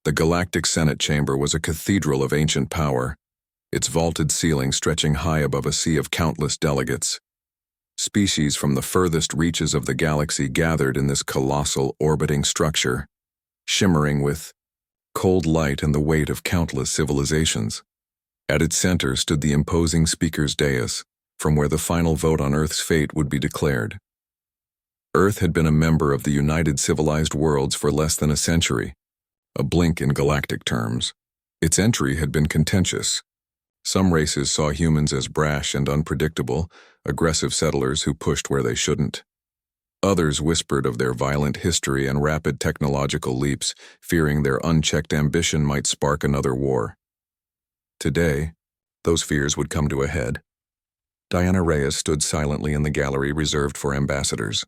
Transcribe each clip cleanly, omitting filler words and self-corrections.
The Galactic Senate chamber was a cathedral of ancient power, its vaulted ceiling stretching high above a sea of countless delegates. Species from the furthest reaches of the galaxy gathered in this colossal, orbiting structure, shimmering with cold light and the weight of countless civilizations. At its center stood the imposing speaker's dais, from where the final vote on Earth's fate would be declared. Earth had been a member of the United Civilized Worlds for less than a century, a blink in galactic terms. Its entry had been contentious. Some races saw humans as brash and unpredictable, aggressive settlers who pushed where they shouldn't. Others whispered of their violent history and rapid technological leaps, fearing their unchecked ambition might spark another war. Today, those fears would come to a head. Diana Reyes stood silently in the gallery reserved for ambassadors.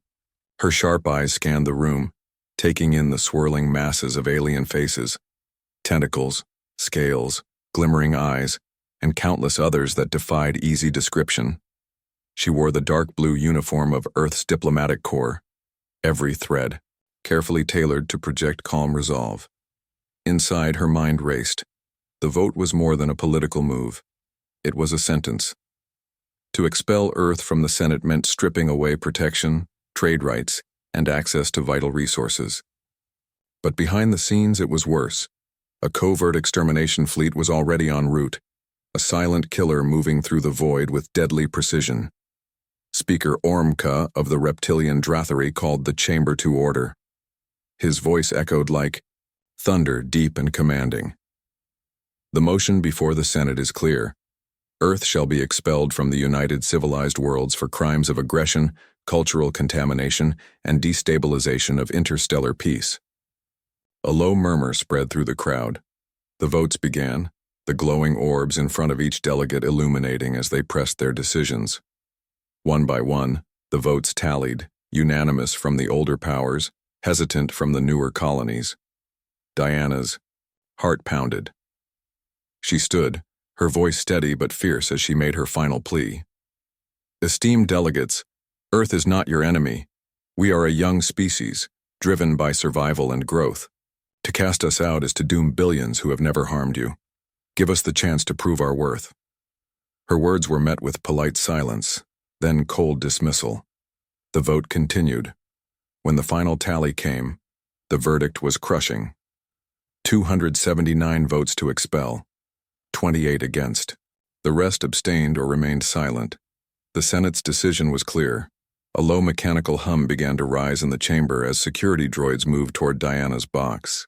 Her sharp eyes scanned the room, taking in the swirling masses of alien faces, tentacles, scales, glimmering eyes, and countless others that defied easy description. She wore the dark blue uniform of Earth's diplomatic corps, every thread carefully tailored to project calm resolve. Inside, her mind raced. The vote was more than a political move. It was a sentence. To expel Earth from the Senate meant stripping away protection, trade rights, and access to vital resources. But behind the scenes, it was worse. A covert extermination fleet was already en route, a silent killer moving through the void with deadly precision. Speaker Ormka of the reptilian Drathery called the chamber to order. His voice echoed like thunder, deep and commanding. The motion before the Senate is clear. Earth shall be expelled from the United Civilized Worlds for crimes of aggression, cultural contamination, and destabilization of interstellar peace. A low murmur spread through the crowd. The votes began, the glowing orbs in front of each delegate illuminating as they pressed their decisions. One by one, the votes tallied, unanimous from the older powers, hesitant from the newer colonies. Diana's heart pounded. She stood, her voice steady but fierce as she made her final plea. Esteemed delegates, Earth is not your enemy. We are a young species, driven by survival and growth. To cast us out is to doom billions who have never harmed you. Give us the chance to prove our worth. Her words were met with polite silence, then cold dismissal. The vote continued. When the final tally came, the verdict was crushing. 279 votes to expel, 28 against. The rest abstained or remained silent. The Senate's decision was clear. A low mechanical hum began to rise in the chamber as security droids moved toward Diana's box.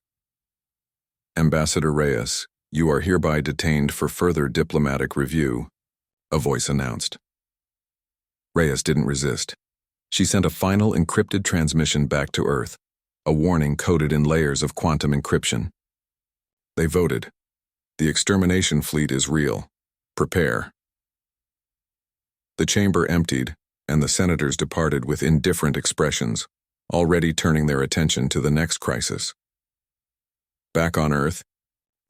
Ambassador Reyes, you are hereby detained for further diplomatic review, a voice announced. Reyes didn't resist. She sent a final encrypted transmission back to Earth, a warning coded in layers of quantum encryption. They voted. The extermination fleet is real. Prepare. The chamber emptied, and the senators departed with indifferent expressions, already turning their attention to the next crisis. Back on Earth,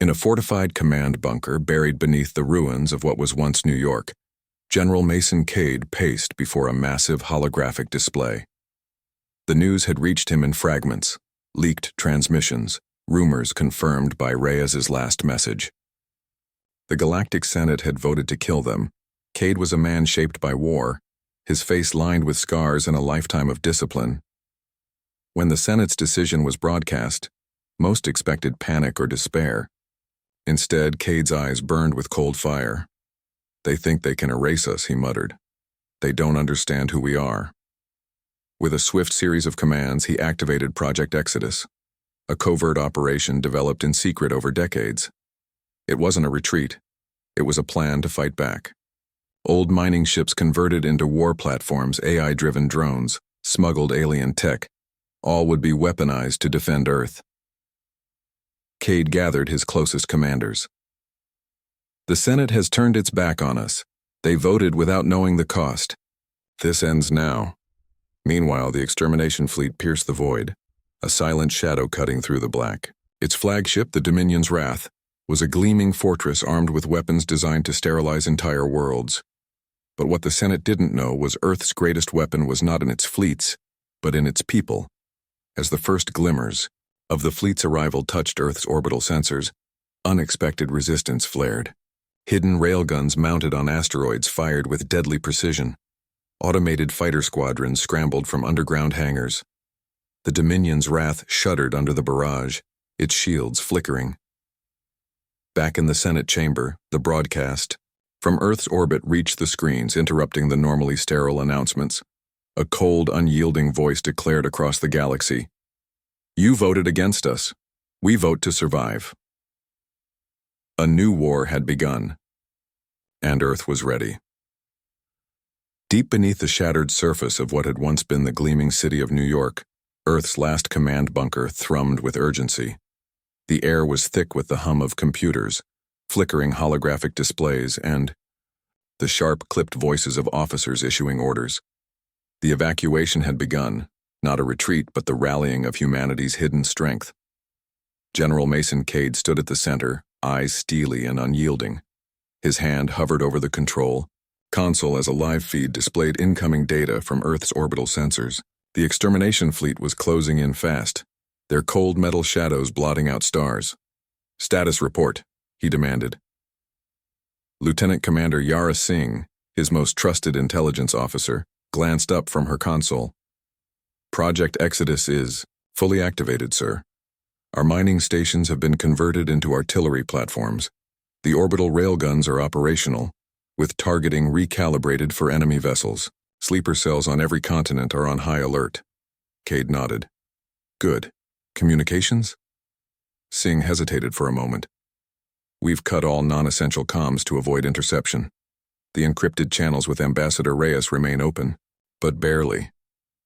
in a fortified command bunker buried beneath the ruins of what was once New York, General Mason Cade paced before a massive holographic display. The news had reached him in fragments, leaked transmissions, rumors confirmed by Reyes's last message. The Galactic Senate had voted to kill them. Cade was a man shaped by war, his face lined with scars and a lifetime of discipline. When the Senate's decision was broadcast, most expected panic or despair. Instead, Cade's eyes burned with cold fire. They think they can erase us, he muttered. They don't understand who we are. With a swift series of commands, he activated Project Exodus, a covert operation developed in secret over decades. It wasn't a retreat. It was a plan to fight back. Old mining ships converted into war platforms, AI-driven drones, smuggled alien tech, all would be weaponized to defend Earth. Cade gathered his closest commanders. The Senate has turned its back on us. They voted without knowing the cost. This ends now. Meanwhile, the extermination fleet pierced the void, a silent shadow cutting through the black. Its flagship, the Dominion's Wrath, was a gleaming fortress armed with weapons designed to sterilize entire worlds. But what the Senate didn't know was Earth's greatest weapon was not in its fleets, but in its people. As the first glimmers, Of the fleet's arrival touched Earth's orbital sensors, unexpected resistance flared. Hidden railguns mounted on asteroids fired with deadly precision. Automated fighter squadrons scrambled from underground hangars. The Dominion's wrath shuddered under the barrage, its shields flickering. Back in the Senate chamber, the broadcast from Earth's orbit reached the screens, interrupting the normally sterile announcements. A cold, unyielding voice declared across the galaxy, "You voted against us. We vote to survive." A new war had begun, and Earth was ready. Deep beneath the shattered surface of what had once been the gleaming city of New York, Earth's last command bunker thrummed with urgency. The air was thick with the hum of computers, flickering holographic displays, and the sharp, clipped voices of officers issuing orders. The evacuation had begun, not a retreat but the rallying of humanity's hidden strength. General Mason Cade stood at the center, eyes steely and unyielding. His hand hovered over the control console as a live feed displayed incoming data from Earth's orbital sensors. The extermination fleet was closing in fast, their cold metal shadows blotting out stars. "Status report," he demanded. Lieutenant Commander Yara Singh, his most trusted intelligence officer, glanced up from her console. "Project Exodus is fully activated, sir. Our mining stations have been converted into artillery platforms. The orbital railguns are operational, with targeting recalibrated for enemy vessels. Sleeper cells on every continent are on high alert." Cade nodded. "Good. Communications?" Singh hesitated for a moment. "We've cut all non-essential comms to avoid interception. The encrypted channels with Ambassador Reyes remain open, but barely.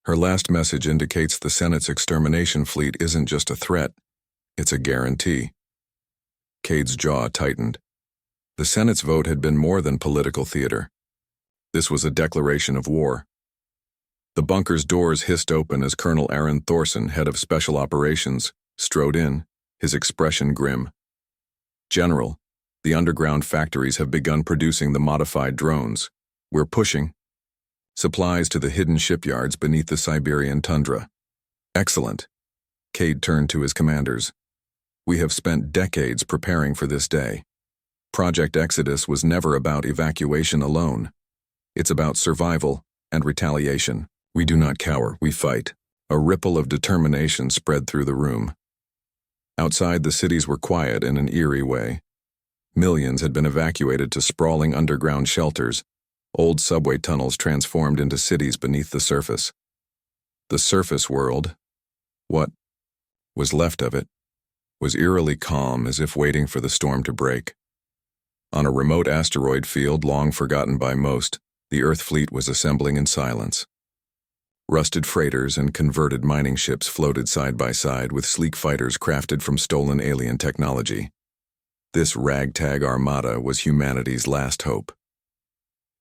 Her last message indicates the Senate's extermination fleet isn't just a threat, it's a guarantee." Cade's jaw tightened. The Senate's vote had been more than political theater. This was a declaration of war. The bunker's doors hissed open as Colonel Aaron Thorson, head of Special Operations, strode in, his expression grim. "General, the underground factories have begun producing the modified drones. We're pushing supplies to the hidden shipyards beneath the Siberian tundra." "Excellent." Cade turned to his commanders. "We have spent decades preparing for this day. Project Exodus was never about evacuation alone. It's about survival and retaliation. We do not cower, we fight." A ripple of determination spread through the room. Outside, the cities were quiet in an eerie way. Millions had been evacuated to sprawling underground shelters, old subway tunnels transformed into cities beneath the surface. The surface world, what was left of it, was eerily calm, as if waiting for the storm to break. On a remote asteroid field long forgotten by most, the Earth fleet was assembling in silence. Rusted freighters and converted mining ships floated side by side with sleek fighters crafted from stolen alien technology. This ragtag armada was humanity's last hope.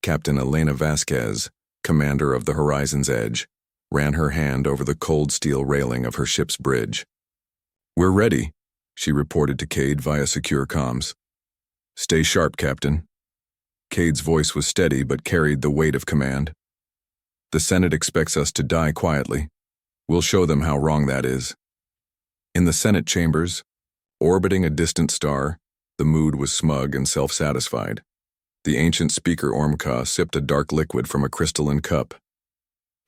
Captain Elena Vasquez, commander of the Horizon's Edge, ran her hand over the cold steel railing of her ship's bridge. "We're ready," she reported to Cade via secure comms. "Stay sharp, Captain." Cade's voice was steady but carried the weight of command. "The Senate expects us to die quietly. We'll show them how wrong that is." In the Senate chambers, orbiting a distant star, the mood was smug and self-satisfied. The ancient speaker Ormka sipped a dark liquid from a crystalline cup.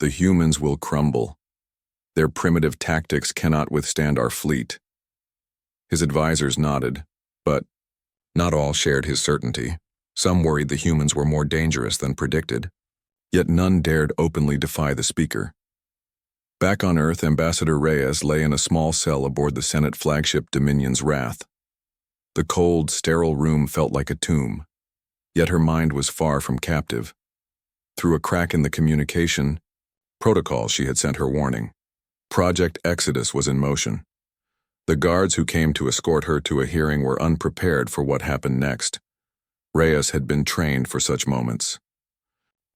"The humans will crumble. Their primitive tactics cannot withstand our fleet." His advisors nodded, but not all shared his certainty. Some worried the humans were more dangerous than predicted, yet none dared openly defy the speaker. Back on Earth, Ambassador Reyes lay in a small cell aboard the Senate flagship Dominion's Wrath. The cold, sterile room felt like a tomb, yet her mind was far from captive. Through a crack in the communication protocol, she had sent her warning. Project Exodus was in motion. The guards who came to escort her to a hearing were unprepared for what happened next. Reyes had been trained for such moments.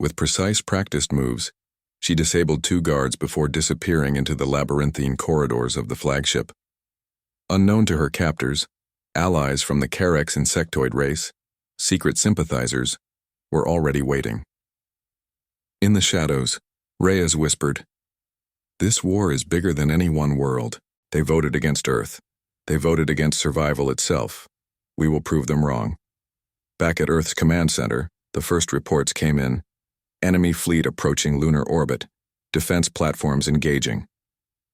With precise practiced moves, she disabled 2 guards before disappearing into the labyrinthine corridors of the flagship. Unknown to her captors, allies from the Carex insectoid race, secret sympathizers, were already waiting. In the shadows, Reyes whispered, "This war is bigger than any one world. They voted against Earth. They voted against survival itself. We will prove them wrong. Back at Earth's command center, the first reports came in. Enemy fleet approaching lunar orbit. Defense platforms engaging.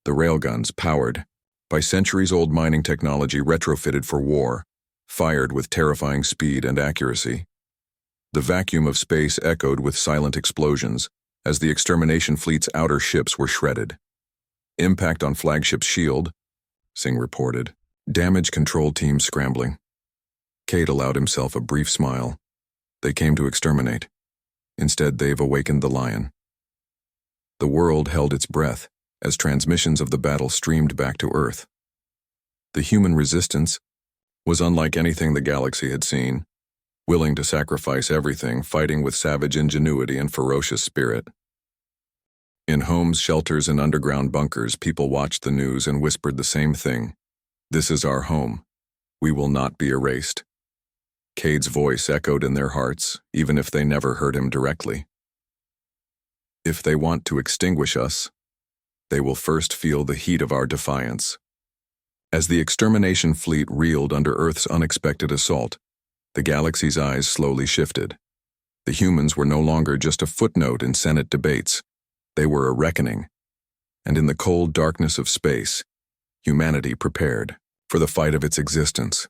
The railguns powered by centuries-old mining technology retrofitted for war, fired with terrifying speed and accuracy. The vacuum of space echoed with silent explosions as the extermination fleet's outer ships were shredded. Impact on flagship's shield, Singh reported. Damage control team scrambling. Cade allowed himself a brief smile. They came to exterminate. Instead, they've awakened the lion. The world held its breath as transmissions of the battle streamed back to Earth. The human resistance was unlike anything the galaxy had seen, willing to sacrifice everything, fighting with savage ingenuity and ferocious spirit. In homes, shelters, and underground bunkers, people watched the news and whispered the same thing. This is our home. We will not be erased. Cade's voice echoed in their hearts, even if they never heard him directly. If they want to extinguish us, they will first feel the heat of our defiance. As the extermination fleet reeled under Earth's unexpected assault, the galaxy's eyes slowly shifted. The humans were no longer just a footnote in Senate debates. They were a reckoning. And in the cold darkness of space, humanity prepared for the fight of its existence.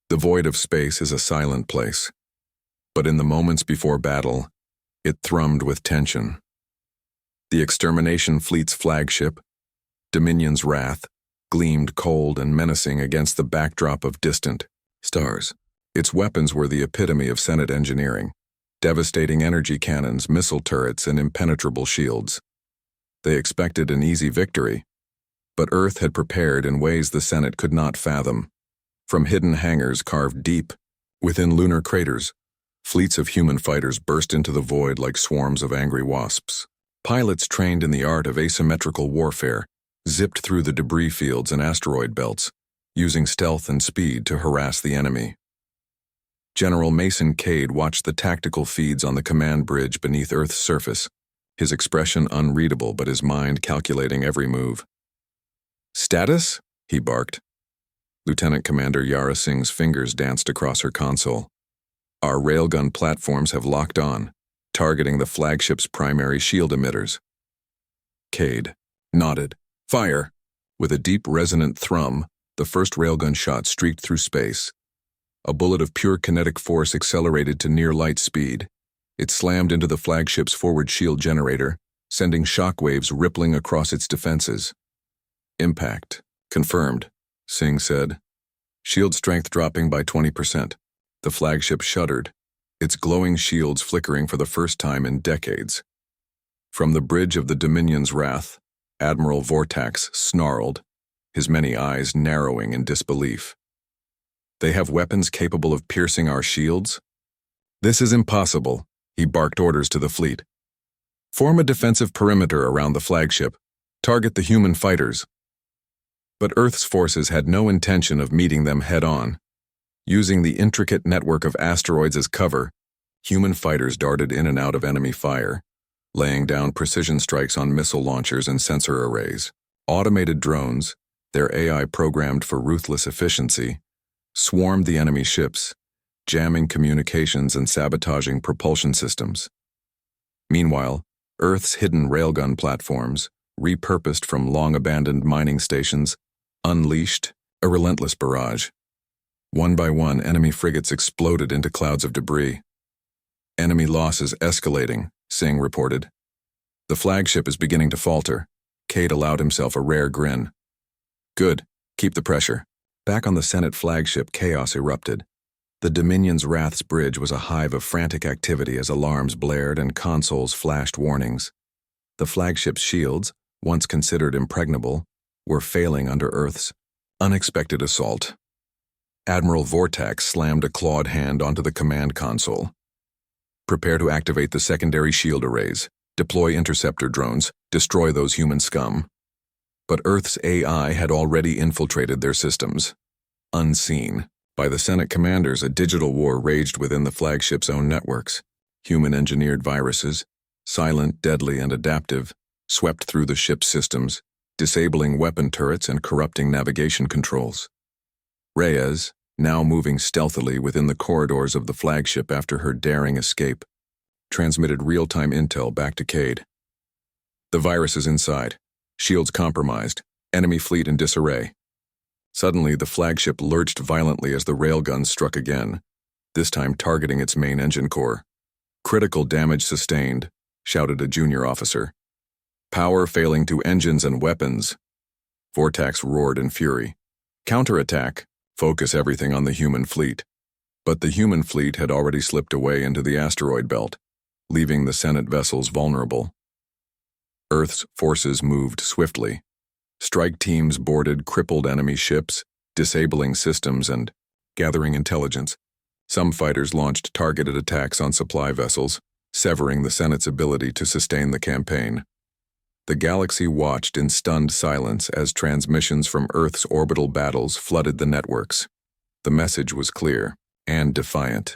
The void of space is a silent place, but in the moments before battle, it thrummed with tension. The extermination fleet's flagship, Dominion's Wrath, gleamed cold and menacing against the backdrop of distant stars. Its weapons were the epitome of Senate engineering, devastating energy cannons, missile turrets, and impenetrable shields. They expected an easy victory, but Earth had prepared in ways the Senate could not fathom. From hidden hangars carved deep within lunar craters, fleets of human fighters burst into the void like swarms of angry wasps. Pilots trained in the art of asymmetrical warfare zipped through the debris fields and asteroid belts, using stealth and speed to harass the enemy. General Mason Cade watched the tactical feeds on the command bridge beneath Earth's surface, his expression unreadable but his mind calculating every move. "Status?" he barked. Lieutenant Commander Yara Singh's fingers danced across her console. "Our railgun platforms have locked on, targeting the flagship's primary shield emitters." Cade nodded. "Fire!" With a deep resonant thrum, the first railgun shot streaked through space. A bullet of pure kinetic force accelerated to near light speed. It slammed into the flagship's forward shield generator, sending shockwaves rippling across its defenses. "Impact confirmed," Singh said. "Shield strength dropping by 20%. The flagship shuddered, its glowing shields flickering for the first time in decades. From the bridge of the Dominion's Wrath, Admiral Vortax snarled, his many eyes narrowing in disbelief. "They have weapons capable of piercing our shields?" "This is impossible," he barked orders to the fleet. "Form a defensive perimeter around the flagship. Target the human fighters." But Earth's forces had no intention of meeting them head-on. Using the intricate network of asteroids as cover, human fighters darted in and out of enemy fire, laying down precision strikes on missile launchers and sensor arrays. Automated drones, their AI programmed for ruthless efficiency, swarmed the enemy ships, jamming communications and sabotaging propulsion systems. Meanwhile, Earth's hidden railgun platforms, repurposed from long-abandoned mining stations, unleashed a relentless barrage. One by one, enemy frigates exploded into clouds of debris. "Enemy losses escalating," Singh reported. "The flagship is beginning to falter." Cade allowed himself a rare grin. "Good. Keep the pressure." Back on the Senate flagship, chaos erupted. The Dominion's Wrath's bridge was a hive of frantic activity as alarms blared and consoles flashed warnings. The flagship's shields, once considered impregnable, were failing under Earth's unexpected assault. Admiral Vortax slammed a clawed hand onto the command console. "Prepare to activate the secondary shield arrays. Deploy interceptor drones. Destroy those human scum." But Earth's AI had already infiltrated their systems. Unseen by the Senate commanders, a digital war raged within the flagship's own networks. Human-engineered viruses, silent, deadly, and adaptive, swept through the ship's systems, disabling weapon turrets and corrupting navigation controls. Reyes, now moving stealthily within the corridors of the flagship after her daring escape, transmitted real-time intel back to Cade. The virus is inside, shields compromised, enemy fleet in disarray. Suddenly, the flagship lurched violently as the railguns struck again, this time targeting its main engine core. "Critical damage sustained," shouted a junior officer. "Power failing to engines and weapons." Vortax roared in fury. "Counterattack! Focus everything on the human fleet." But the human fleet had already slipped away into the asteroid belt, leaving the Senate vessels vulnerable. Earth's forces moved swiftly. Strike teams boarded crippled enemy ships, disabling systems and gathering intelligence. Some fighters launched targeted attacks on supply vessels, severing the Senate's ability to sustain the campaign. The galaxy watched in stunned silence as transmissions from Earth's orbital battles flooded the networks. The message was clear and defiant.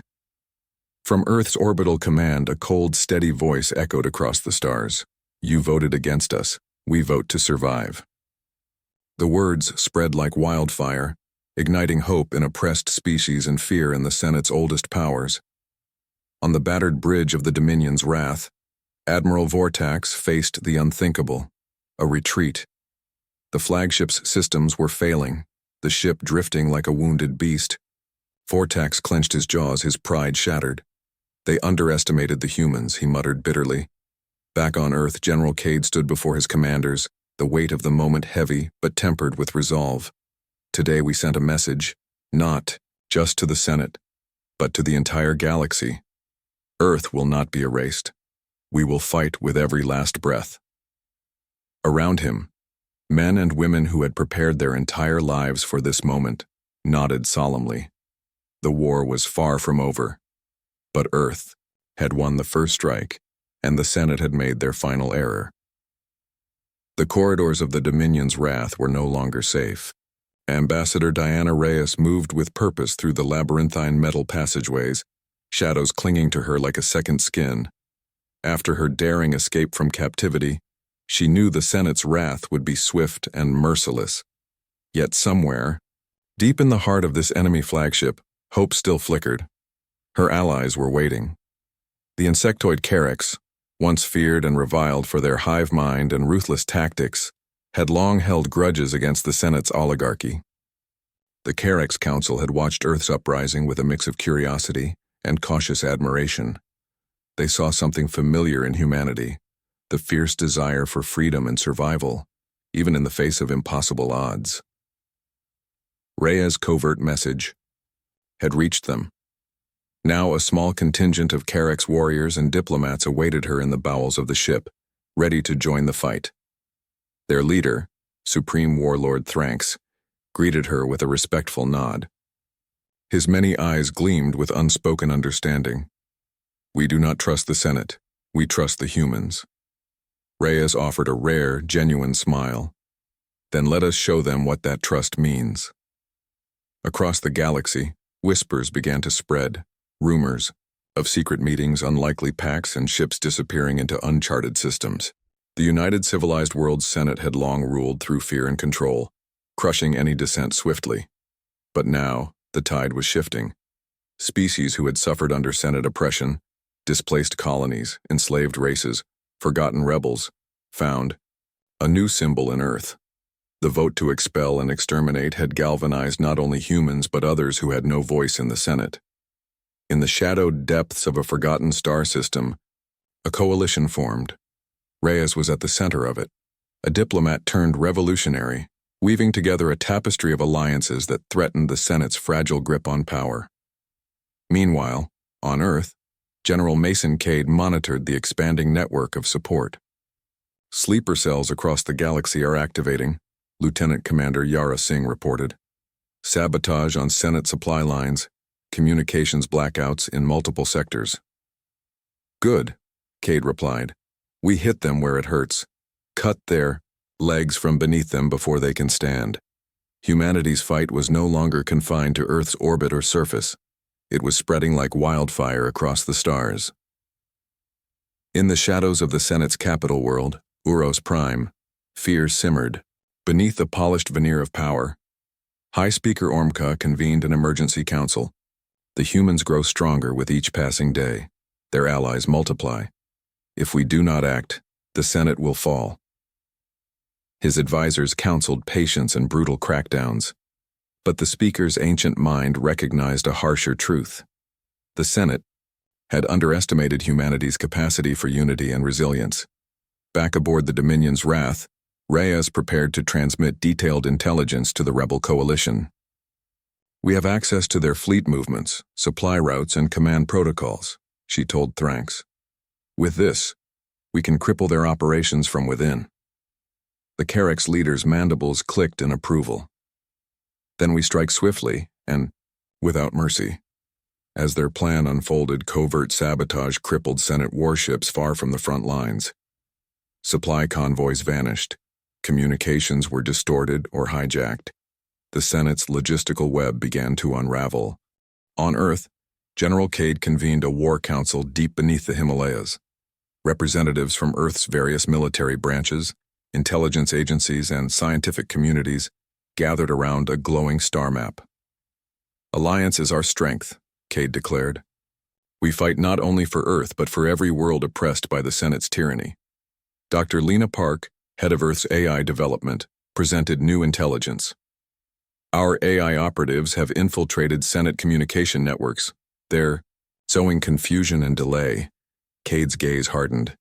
From Earth's orbital command, a cold, steady voice echoed across the stars. "You voted against us. We vote to survive." The words spread like wildfire, igniting hope in oppressed species and fear in the Senate's oldest powers. On the battered bridge of the Dominion's wrath, Admiral Vortax faced the unthinkable, a retreat. The flagship's systems were failing, the ship drifting like a wounded beast. Vortax clenched his jaws, his pride shattered. "They underestimated the humans," he muttered bitterly. Back on Earth, General Cade stood before his commanders, the weight of the moment heavy but tempered with resolve. "Today we sent a message, not just to the Senate, but to the entire galaxy. Earth will not be erased. We will fight with every last breath." Around him, men and women who had prepared their entire lives for this moment nodded solemnly. The war was far from over, but Earth had won the first strike, and the Senate had made their final error. The corridors of the Dominion's wrath were no longer safe. Ambassador Diana Reyes moved with purpose through the labyrinthine metal passageways, shadows clinging to her like a second skin. After her daring escape from captivity, she knew the Senate's wrath would be swift and merciless. Yet somewhere, deep in the heart of this enemy flagship, hope still flickered. Her allies were waiting. The insectoid Carracks, once feared and reviled for their hive mind and ruthless tactics, had long held grudges against the Senate's oligarchy. The Carracks Council had watched Earth's uprising with a mix of curiosity and cautious admiration. They saw something familiar in humanity, the fierce desire for freedom and survival, even in the face of impossible odds. Rhea's covert message had reached them. Now a small contingent of Carracks warriors and diplomats awaited her in the bowels of the ship, ready to join the fight. Their leader, Supreme Warlord Thranx, greeted her with a respectful nod. His many eyes gleamed with unspoken understanding. "We do not trust the Senate. We trust the humans." Reyes offered a rare, genuine smile. "Then let us show them what that trust means." Across the galaxy, whispers began to spread, rumors of secret meetings, unlikely pacts, and ships disappearing into uncharted systems. The United Civilized World's Senate had long ruled through fear and control, crushing any dissent swiftly. But now, the tide was shifting. Species who had suffered under Senate oppression, displaced colonies, enslaved races, forgotten rebels, found a new symbol in Earth. The vote to expel and exterminate had galvanized not only humans but others who had no voice in the Senate. In the shadowed depths of a forgotten star system, a coalition formed. Reyes was at the center of it, a diplomat turned revolutionary, weaving together a tapestry of alliances that threatened the Senate's fragile grip on power. Meanwhile, on Earth, General Mason Cade monitored the expanding network of support. "Sleeper cells across the galaxy are activating," Lieutenant Commander Yara Singh reported. "Sabotage on Senate supply lines, communications blackouts in multiple sectors." "Good," Cade replied. "We hit them where it hurts. Cut their legs from beneath them before they can stand." Humanity's fight was no longer confined to Earth's orbit or surface. It was spreading like wildfire across the stars. In the shadows of the Senate's capital world, Uros Prime, fear simmered. Beneath a polished veneer of power, High Speaker Ormka convened an emergency council. The humans grow stronger with each passing day. Their allies multiply. If we do not act, the Senate will fall. His advisors counseled patience and brutal crackdowns. But the speaker's ancient mind recognized a harsher truth. The Senate had underestimated humanity's capacity for unity and resilience. Back aboard the Dominion's Wrath, Reyes prepared to transmit detailed intelligence to the rebel coalition. "We have access to their fleet movements, supply routes, and command protocols," she told Thranx. "With this, we can cripple their operations from within." The Carrick's leader's mandibles clicked in approval. "Then we strike swiftly and without mercy." As their plan unfolded, covert sabotage crippled Senate warships far from the front lines. Supply convoys vanished. Communications were distorted or hijacked. The Senate's logistical web began to unravel. On Earth, General Cade convened a war council deep beneath the Himalayas. Representatives from Earth's various military branches, intelligence agencies, and scientific communities gathered around a glowing star map. "Alliance is our strength," Cade declared. "We fight not only for Earth but for every world oppressed by the Senate's tyranny." Dr. Lena Park, head of Earth's AI development, presented new intelligence. "Our AI operatives have infiltrated Senate communication networks. They're sowing confusion and delay." Cade's gaze hardened.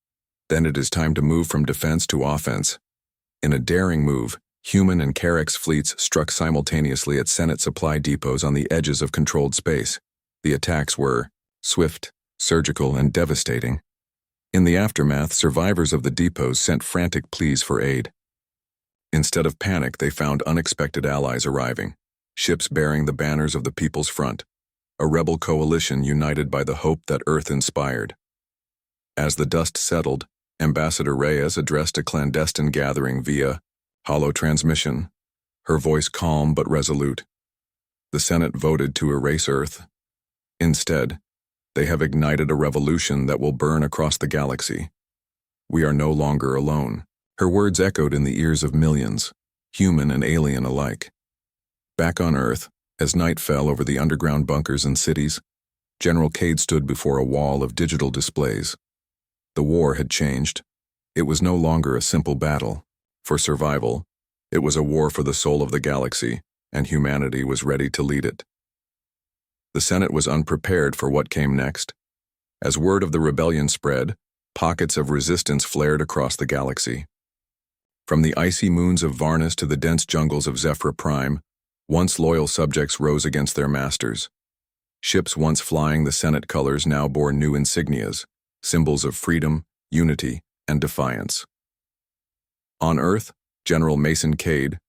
"Then it is time to move from defense to offense." In a daring move, human and Carrick's fleets struck simultaneously at Senate supply depots on the edges of controlled space. The attacks were swift, surgical, and devastating. In the aftermath, survivors of the depots sent frantic pleas for aid. Instead of panic, they found unexpected allies arriving, ships bearing the banners of the People's Front, a rebel coalition united by the hope that Earth inspired. As the dust settled, Ambassador Reyes addressed a clandestine gathering via hollow transmission, her voice calm but resolute. The Senate voted to erase Earth. Instead, they have ignited a revolution that will burn across the galaxy. We are no longer alone. Her words echoed in the ears of millions, human and alien alike. Back on Earth, as night fell over the underground bunkers and cities, General Cade stood before a wall of digital displays. The war had changed. It was no longer a simple battle. For survival, it was a war for the soul of the galaxy, and humanity was ready to lead it. The Senate was unprepared for what came next. As word of the rebellion spread, pockets of resistance flared across the galaxy. From the icy moons of Varnus to the dense jungles of Zephyr Prime, once loyal subjects rose against their masters. Ships once flying the Senate colors now bore new insignias, symbols of freedom, unity, and defiance. On Earth, General Mason Cade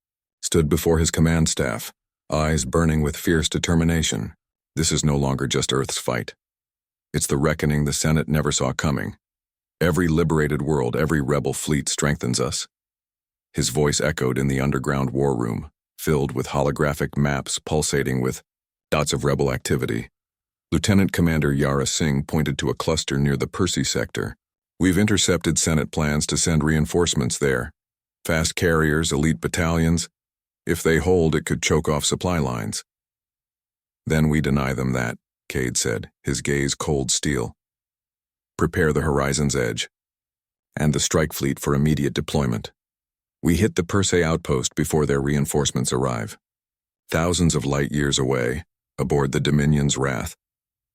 stood before his command staff, eyes burning with fierce determination. This is no longer just Earth's fight. It's the reckoning the Senate never saw coming. Every liberated world, every rebel fleet strengthens us. His voice echoed in the underground war room, filled with holographic maps pulsating with dots of rebel activity. Lieutenant Commander Yara Singh pointed to a cluster near the Percy sector. "We've intercepted Senate plans to send reinforcements there. Fast carriers, elite battalions. If they hold, it could choke off supply lines." "Then we deny them that," Cade said, his gaze cold steel. "Prepare the horizon's edge and the strike fleet for immediate deployment. We hit the Persei outpost before their reinforcements arrive." Thousands of light years away, aboard the Dominion's Wrath,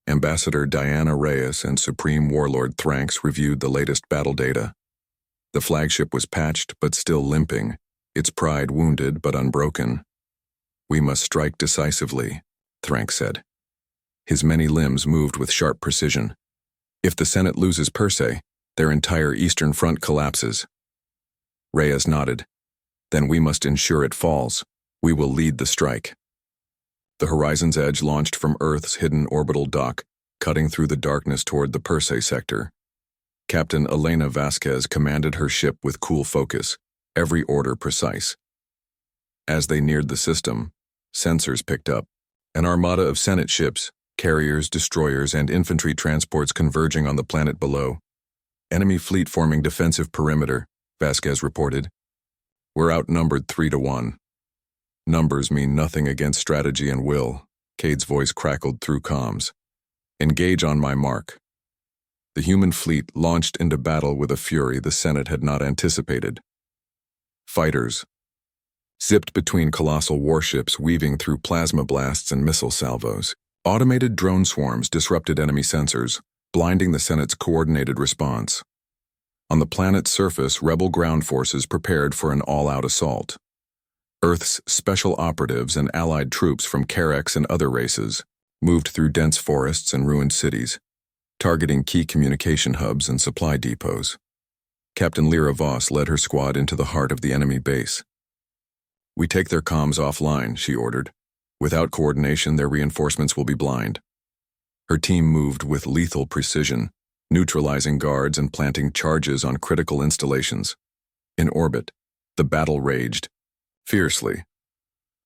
Ambassador Diana Reyes and Supreme Warlord Thranx reviewed the latest battle data. The flagship was patched but still limping, its pride wounded but unbroken. "We must strike decisively," Thranx said. His many limbs moved with sharp precision. "If the Senate loses Persei, their entire eastern front collapses." Reyes nodded. "Then we must ensure it falls. We will lead the strike." The Horizon's Edge launched from Earth's hidden orbital dock, cutting through the darkness toward the Persei sector. Captain Elena Vasquez commanded her ship with cool focus, every order precise. As they neared the system, sensors picked up. An armada of Senate ships, carriers, destroyers, and infantry transports converging on the planet below. "Enemy fleet forming defensive perimeter," Vasquez reported. We're outnumbered 3-1. Numbers mean nothing against strategy and will, Cade's voice crackled through comms. Engage on my mark. The human fleet launched into battle with a fury the Senate had not anticipated. Fighters zipped between colossal warships weaving through plasma blasts and missile salvos. Automated drone swarms disrupted enemy sensors, blinding the Senate's coordinated response. On the planet's surface, rebel ground forces prepared for an all-out assault. Earth's special operatives and allied troops from Carex and other races moved through dense forests and ruined cities, targeting key communication hubs and supply depots. Captain Lyra Voss led her squad into the heart of the enemy base. We take their comms offline, she ordered. Without coordination, their reinforcements will be blind. Her team moved with lethal precision, neutralizing guards and planting charges on critical installations. In orbit, the battle raged fiercely.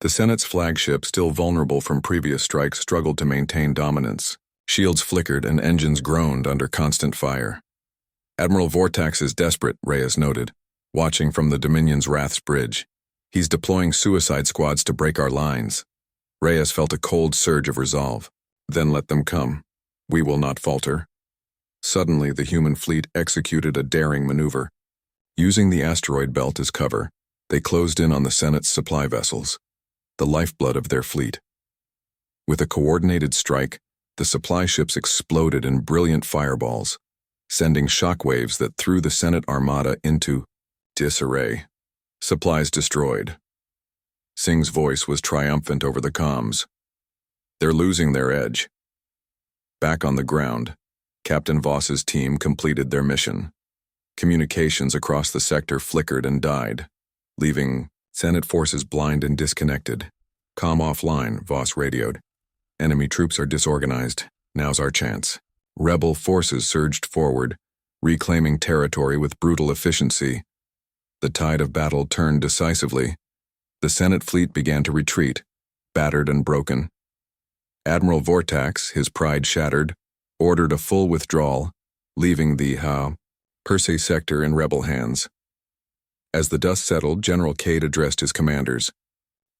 The Senate's flagship, still vulnerable from previous strikes, struggled to maintain dominance. Shields flickered and engines groaned under constant fire. Admiral Vortax is desperate, Reyes noted, watching from the Dominion's Wrath's bridge. He's deploying suicide squads to break our lines. Reyes felt a cold surge of resolve. Then let them come. We will not falter. Suddenly, the human fleet executed a daring maneuver. Using the asteroid belt as cover, they closed in on the Senate's supply vessels, the lifeblood of their fleet. With a coordinated strike, the supply ships exploded in brilliant fireballs, sending shockwaves that threw the Senate armada into disarray. Supplies destroyed. Singh's voice was triumphant over the comms. They're losing their edge. Back on the ground, Captain Voss's team completed their mission. Communications across the sector flickered and died, leaving Senate forces blind and disconnected. "Comm offline," Voss radioed. "Enemy troops are disorganized. Now's our chance." Rebel forces surged forward, reclaiming territory with brutal efficiency. The tide of battle turned decisively. The Senate fleet began to retreat, battered and broken. Admiral Vortax, his pride shattered, ordered a full withdrawal, leaving the Persei sector in rebel hands. As the dust settled, General Cade addressed his commanders.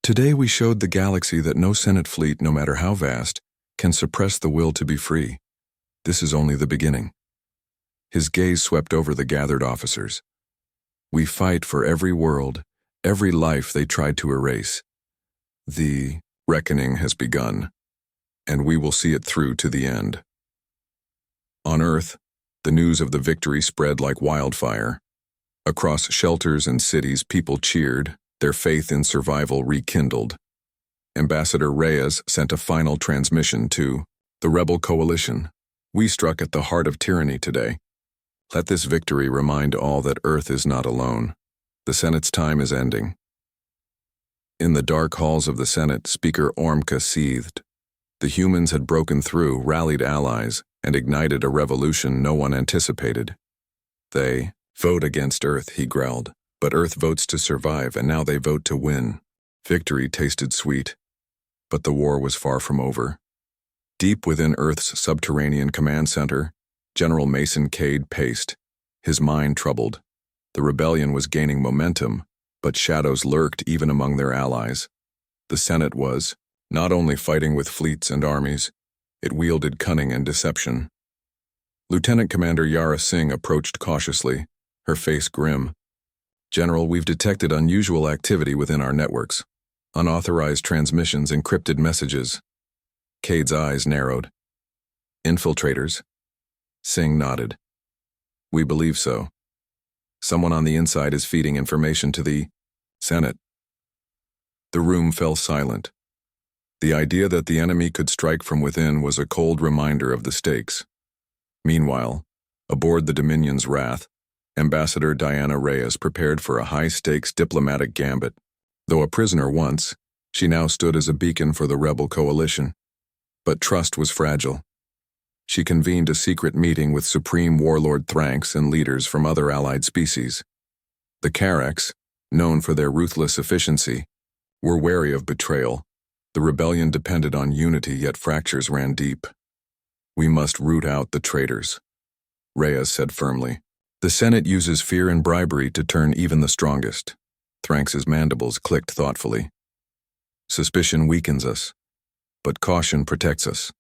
"Today we showed the galaxy that no Senate fleet, no matter how vast, can suppress the will to be free. This is only the beginning." His gaze swept over the gathered officers. "We fight for every world, every life they tried to erase. The reckoning has begun, and we will see it through to the end." On Earth, the news of the victory spread like wildfire. Across shelters and cities, people cheered, their faith in survival rekindled. Ambassador Reyes sent a final transmission to the rebel coalition. "We struck at the heart of tyranny today. Let this victory remind all that Earth is not alone. The Senate's time is ending." In the dark halls of the Senate, Speaker Ormka seethed. The humans had broken through, rallied allies, and ignited a revolution no one anticipated. "They vote against Earth," he growled. "But Earth votes to survive, and now they vote to win." Victory tasted sweet, but the war was far from over. Deep within Earth's subterranean command center, General Mason Cade paced, his mind troubled. The rebellion was gaining momentum, but shadows lurked even among their allies. The Senate was not only fighting with fleets and armies, it wielded cunning and deception. Lieutenant Commander Yara Singh approached cautiously, her face grim. "General, we've detected unusual activity within our networks. Unauthorized transmissions, encrypted messages." Cade's eyes narrowed. "Infiltrators?" Singh nodded. "We believe so. Someone on the inside is feeding information to the Senate." The room fell silent. The idea that the enemy could strike from within was a cold reminder of the stakes. Meanwhile, aboard the Dominion's Wrath, Ambassador Diana Reyes prepared for a high-stakes diplomatic gambit. Though a prisoner once, she now stood as a beacon for the rebel coalition. But trust was fragile. She convened a secret meeting with Supreme Warlord Thranks and leaders from other allied species. The Carex, known for their ruthless efficiency, were wary of betrayal. The rebellion depended on unity, yet fractures ran deep. "We must root out the traitors," Reyes said firmly. "The Senate uses fear and bribery to turn even the strongest. Thranx's mandibles clicked thoughtfully. Suspicion weakens us, but caution protects us.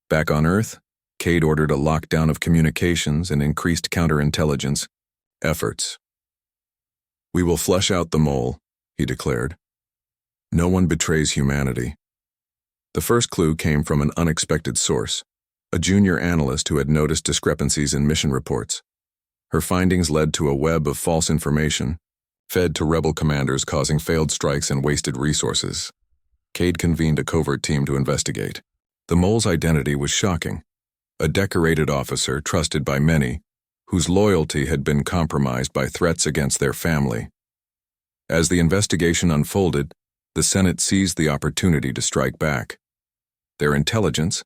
Back on Earth, Cade ordered a lockdown of communications and increased counterintelligence efforts. "We will flush out the mole," he declared. "No one betrays humanity." The first clue came from an unexpected source, a junior analyst who had noticed discrepancies in mission reports. Her findings led to a web of false information, fed to rebel commanders causing failed strikes and wasted resources. Cade convened a covert team to investigate. The mole's identity was shocking. A decorated officer trusted by many, whose loyalty had been compromised by threats against their family. As the investigation unfolded, the Senate seized the opportunity to strike back. Their intelligence,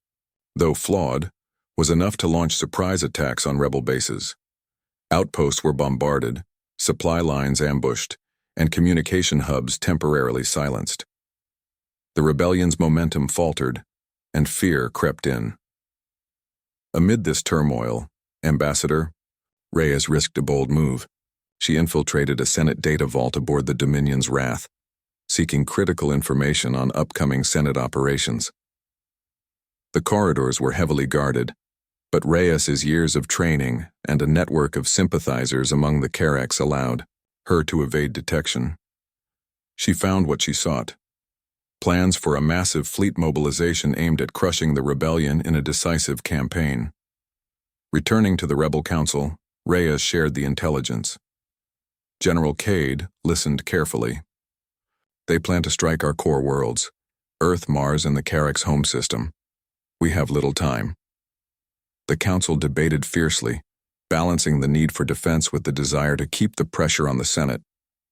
though flawed, was enough to launch surprise attacks on rebel bases. Outposts were bombarded, supply lines ambushed, and communication hubs temporarily silenced. The rebellion's momentum faltered, and fear crept in. Amid this turmoil, Ambassador Reyes risked a bold move. She infiltrated a Senate data vault aboard the Dominion's Wrath, seeking critical information on upcoming Senate operations. The corridors were heavily guarded, but Reyes's years of training and a network of sympathizers among the Carracks allowed her to evade detection. She found what she sought: plans for a massive fleet mobilization aimed at crushing the rebellion in a decisive campaign. Returning to the Rebel Council, Reyes shared the intelligence. General Cade listened carefully. "They plan to strike our core worlds, Earth, Mars, and the Carrack's home system. We have little time." The Council debated fiercely, balancing the need for defense with the desire to keep the pressure on the Senate.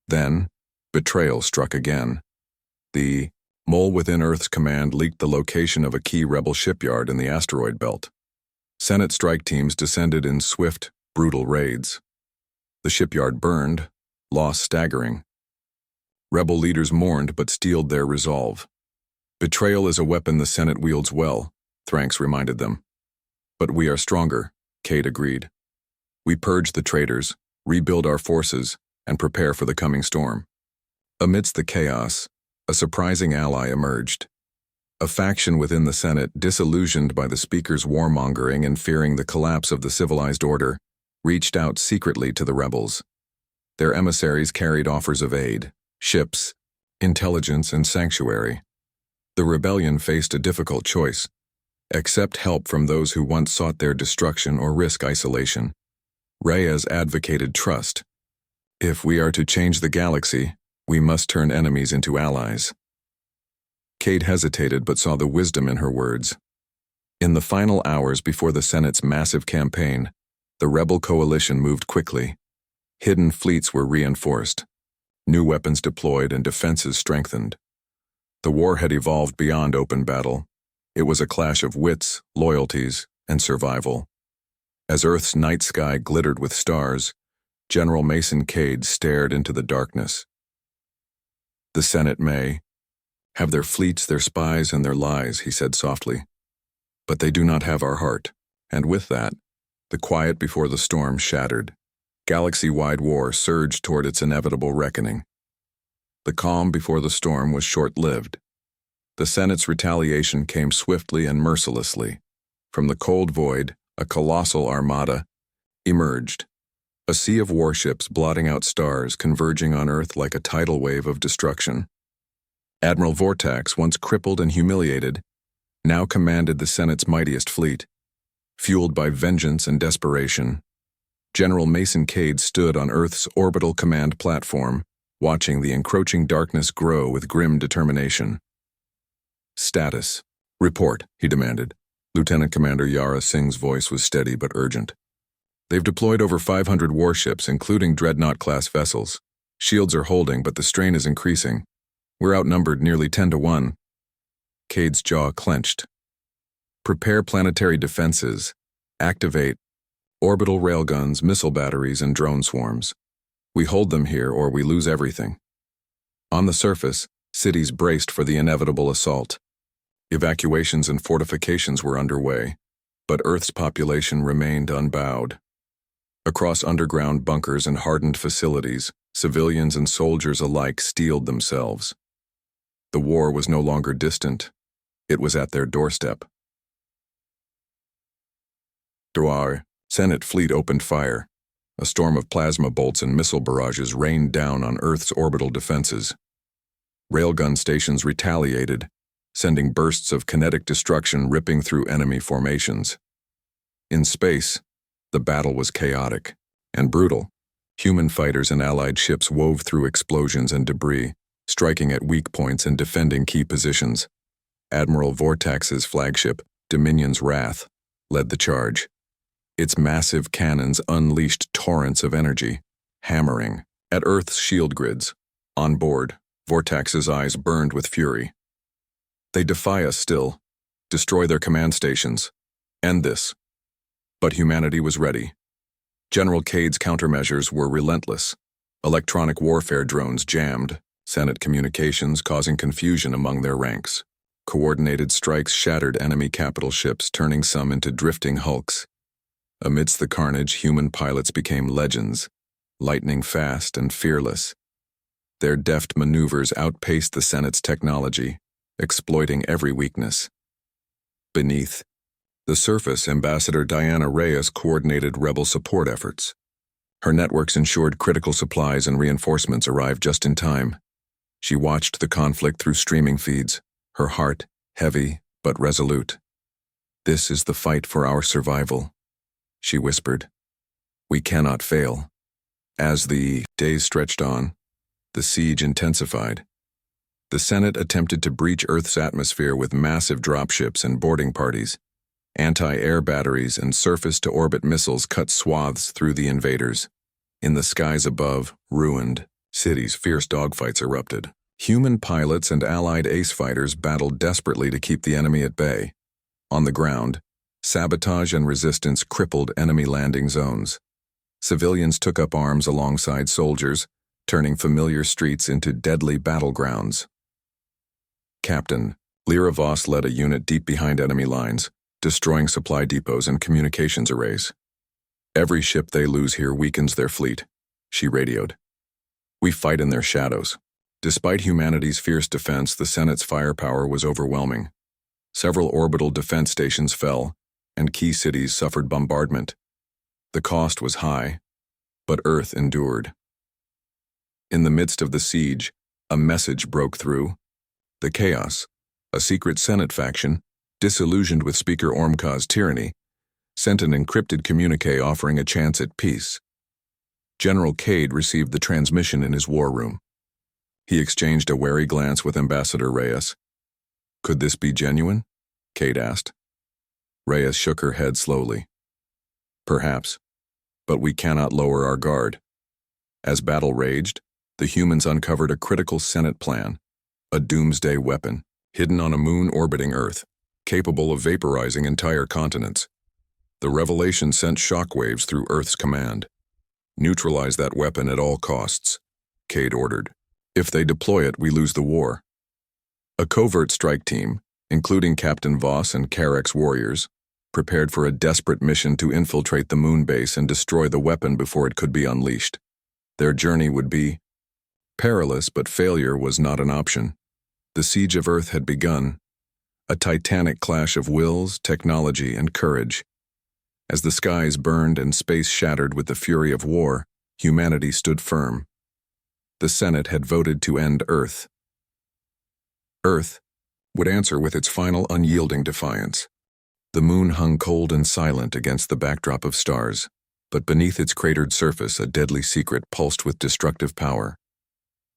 Then, betrayal struck again. The mole within Earth's command leaked the location of a key rebel shipyard in the asteroid belt. Senate strike teams descended in swift, brutal raids. The shipyard burned, loss staggering. Rebel leaders mourned but steeled their resolve. "Betrayal is a weapon the Senate wields well," Thranx reminded them. "But we are stronger," Cade agreed. "We purge the traitors, rebuild our forces, and prepare for the coming storm." Amidst the chaos, a surprising ally emerged. A faction within the Senate, disillusioned by the Speaker's warmongering and fearing the collapse of the civilized order, reached out secretly to the rebels. Their emissaries carried offers of aid, ships, intelligence, and sanctuary. The rebellion faced a difficult choice: accept help from those who once sought their destruction or risk isolation. Reyes advocated trust. "If we are to change the galaxy, we must turn enemies into allies." Cade hesitated but saw the wisdom in her words. In the final hours before the Senate's massive campaign, the rebel coalition moved quickly. Hidden fleets were reinforced, new weapons deployed, and defenses strengthened. The war had evolved beyond open battle. It was a clash of wits, loyalties, and survival. As Earth's night sky glittered with stars, General Mason Cade stared into the darkness. "The Senate may have their fleets, their spies, and their lies," he said softly. "But they do not have our heart." And with that, the quiet before the storm shattered. Galaxy-wide war surged toward its inevitable reckoning. The calm before the storm was short-lived. The Senate's retaliation came swiftly and mercilessly. From the cold void, a colossal armada emerged, a sea of warships blotting out stars converging on Earth like a tidal wave of destruction. Admiral Vortax, once crippled and humiliated, now commanded the Senate's mightiest fleet. Fueled by vengeance and desperation, General Mason Cade stood on Earth's orbital command platform, watching the encroaching darkness grow with grim determination. "Status. Report," he demanded. Lieutenant Commander Yara Singh's voice was steady but urgent. "They've deployed over 500 warships, including Dreadnought-class vessels. Shields are holding, but the strain is increasing. We're outnumbered nearly 10-1. Cade's jaw clenched. "Prepare planetary defenses. Activate orbital railguns, missile batteries, and drone swarms. We hold them here or we lose everything." On the surface, cities braced for the inevitable assault. Evacuations and fortifications were underway, but Earth's population remained unbowed. Across underground bunkers and hardened facilities, Civilians and soldiers alike steeled themselves. The war was no longer distant. It was at their doorstep. The Senate fleet opened fire. A storm of plasma bolts and missile barrages rained down on Earth's orbital defenses. Railgun stations retaliated, sending bursts of kinetic destruction ripping through enemy formations. In space, the battle was chaotic and brutal. Human fighters and allied ships wove through explosions and debris, striking at weak points and defending key positions. Admiral Vortax's flagship, Dominion's Wrath, led the charge. Its massive cannons unleashed torrents of energy, hammering at Earth's shield grids. On board, Vortax's eyes burned with fury. They defy us still. Destroy their command stations. End this. But humanity was ready. General Cade's countermeasures were relentless. Electronic warfare drones jammed Senate communications, causing confusion among their ranks. Coordinated strikes shattered enemy capital ships, turning some into drifting hulks. Amidst the carnage, human pilots became legends, lightning fast and fearless. Their deft maneuvers outpaced the Senate's technology, exploiting every weakness. Beneath the surface, Ambassador Diana Reyes coordinated rebel support efforts. Her networks ensured critical supplies and reinforcements arrived just in time. She watched the conflict through streaming feeds, her heart heavy but resolute. "This is the fight for our survival," she whispered. "We cannot fail." As the days stretched on, the siege intensified. The Senate attempted to breach Earth's atmosphere with massive dropships and boarding parties. Anti-air batteries and surface-to-orbit missiles cut swaths through the invaders. In the skies above, ruined cities, fierce dogfights erupted. Human pilots and allied ace fighters battled desperately to keep the enemy at bay. On the ground, sabotage and resistance crippled enemy landing zones. Civilians took up arms alongside soldiers, turning familiar streets into deadly battlegrounds. Captain Lyra Voss led a unit deep behind enemy lines, destroying supply depots and communications arrays. "Every ship they lose here weakens their fleet," she radioed. "We fight in their shadows." Despite humanity's fierce defense, the Senate's firepower was overwhelming. Several orbital defense stations fell, and key cities suffered bombardment. The cost was high, but Earth endured. In the midst of the siege, a message broke through. The Chaos, a secret Senate faction, disillusioned with Speaker Ormka's tyranny, sent an encrypted communique offering a chance at peace. General Cade received the transmission in his war room. He exchanged a wary glance with Ambassador Reyes. "Could this be genuine?" Cade asked. Reyes shook her head slowly. "Perhaps, but we cannot lower our guard." As battle raged, the humans uncovered a critical Senate plan, a doomsday weapon, hidden on a moon orbiting Earth, capable of vaporizing entire continents. The revelation sent shockwaves through Earth's command. "Neutralize that weapon at all costs," Cade ordered. "If they deploy it, we lose the war." A covert strike team, including Captain Voss and Karek's warriors, prepared for a desperate mission to infiltrate the moon base and destroy the weapon before it could be unleashed. Their journey would be perilous, but failure was not an option. The siege of Earth had begun, a titanic clash of wills, technology, and courage. As the skies burned and space shattered with the fury of war, humanity stood firm. The Senate had voted to end Earth. Earth would answer with its final unyielding defiance. The moon hung cold and silent against the backdrop of stars, but beneath its cratered surface a deadly secret pulsed with destructive power.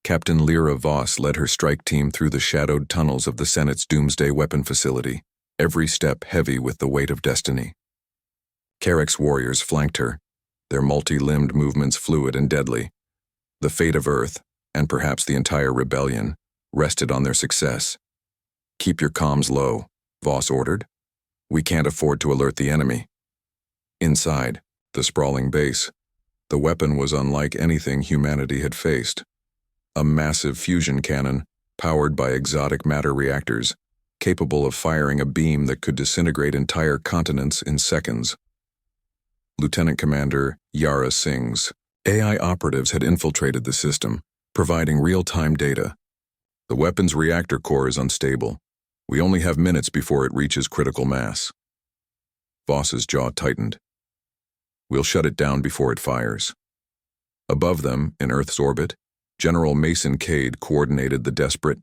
Captain Lyra Voss led her strike team through the shadowed tunnels of the Senate's doomsday weapon facility, every step heavy with the weight of destiny. Karek's warriors flanked her, their multi-limbed movements fluid and deadly. The fate of Earth, and perhaps the entire rebellion, rested on their success. "Keep your comms low," Voss ordered. "We can't afford to alert the enemy." Inside, the sprawling base, the weapon was unlike anything humanity had faced. A massive fusion cannon, powered by exotic matter reactors, capable of firing a beam that could disintegrate entire continents in seconds. Lieutenant Commander Yara Singh's AI operatives had infiltrated the system, providing real-time data. The weapon's reactor core is unstable. We only have minutes before it reaches critical mass. Voss's jaw tightened. We'll shut it down before it fires. Above them, in Earth's orbit, General Mason Cade coordinated the desperate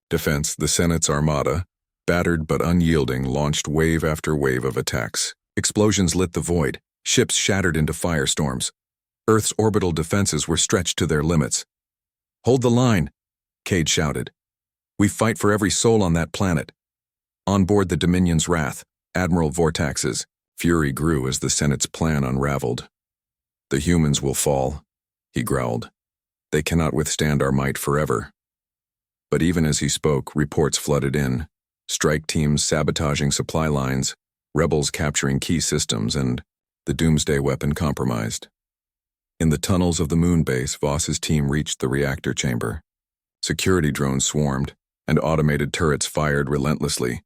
defense. The Senate's armada, battered but unyielding, launched wave after wave of attacks. Explosions lit the void. Ships shattered into firestorms. Earth's orbital defenses were stretched to their limits. "Hold the line," Cade shouted. "We fight for every soul on that planet." On board the Dominion's Wrath, Admiral Vortax's fury grew as the Senate's plan unraveled. "The humans will fall," he growled. "They cannot withstand our might forever." But even as he spoke, reports flooded in. Strike teams sabotaging supply lines, rebels capturing key systems, and the doomsday weapon compromised. In the tunnels of the moon base, Voss's team reached the reactor chamber. Security drones swarmed, and automated turrets fired relentlessly.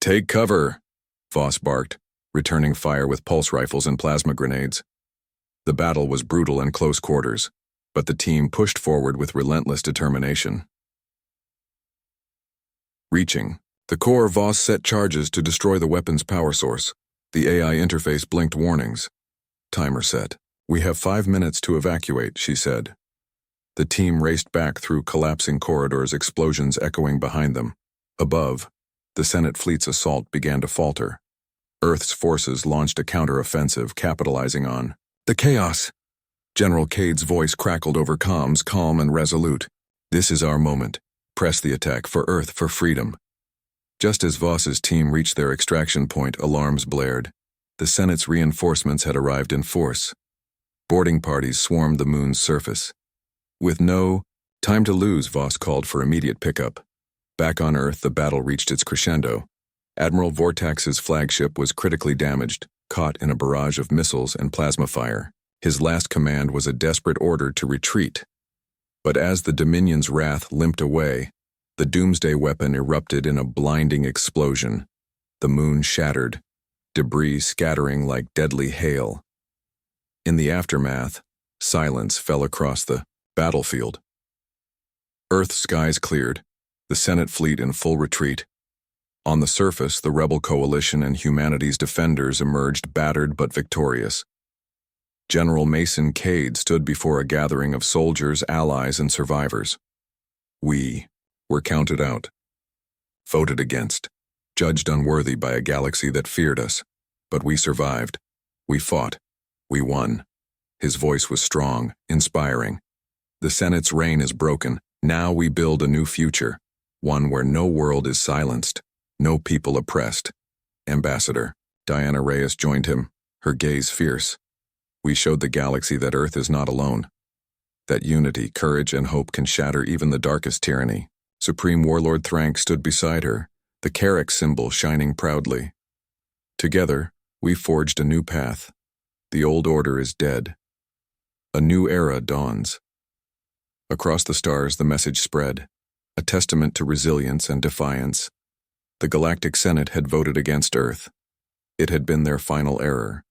"Take cover," Voss barked, returning fire with pulse rifles and plasma grenades. The battle was brutal and close quarters, but the team pushed forward with relentless determination. Reaching the core, Voss set charges to destroy the weapon's power source. The AI interface blinked warnings. Timer set. "We have 5 minutes to evacuate," she said. The team raced back through collapsing corridors, explosions echoing behind them. Above, the Senate fleet's assault began to falter. Earth's forces launched a counter-offensive, capitalizing on the chaos. General Cade's voice crackled over comms, calm and resolute. "This is our moment. Press the attack for Earth, for freedom." Just as Voss's team reached their extraction point, alarms blared. The Senate's reinforcements had arrived in force. Boarding parties swarmed the moon's surface. With no time to lose, Voss called for immediate pickup. Back on Earth, the battle reached its crescendo. Admiral Vortax's flagship was critically damaged, caught in a barrage of missiles and plasma fire. His last command was a desperate order to retreat. But as the Dominion's Wrath limped away, the doomsday weapon erupted in a blinding explosion. The moon shattered, debris scattering like deadly hail. In the aftermath, silence fell across the battlefield. Earth's skies cleared, the Senate fleet in full retreat. On the surface, the rebel coalition and humanity's defenders emerged battered but victorious. General Mason Cade stood before a gathering of soldiers, allies, and survivors. We were counted out, voted against, judged unworthy by a galaxy that feared us. But we survived. We fought. We won. His voice was strong, inspiring. The Senate's reign is broken. Now we build a new future, one where no world is silenced, no people oppressed. Ambassador Diana Reyes joined him, her gaze fierce. We showed the galaxy that Earth is not alone, that unity, courage, and hope can shatter even the darkest tyranny. Supreme Warlord Thrank stood beside her, the Carrick symbol shining proudly. Together, we forged a new path. The old order is dead. A new era dawns. Across the stars, the message spread, a testament to resilience and defiance. The Galactic Senate had voted against Earth. It had been their final error.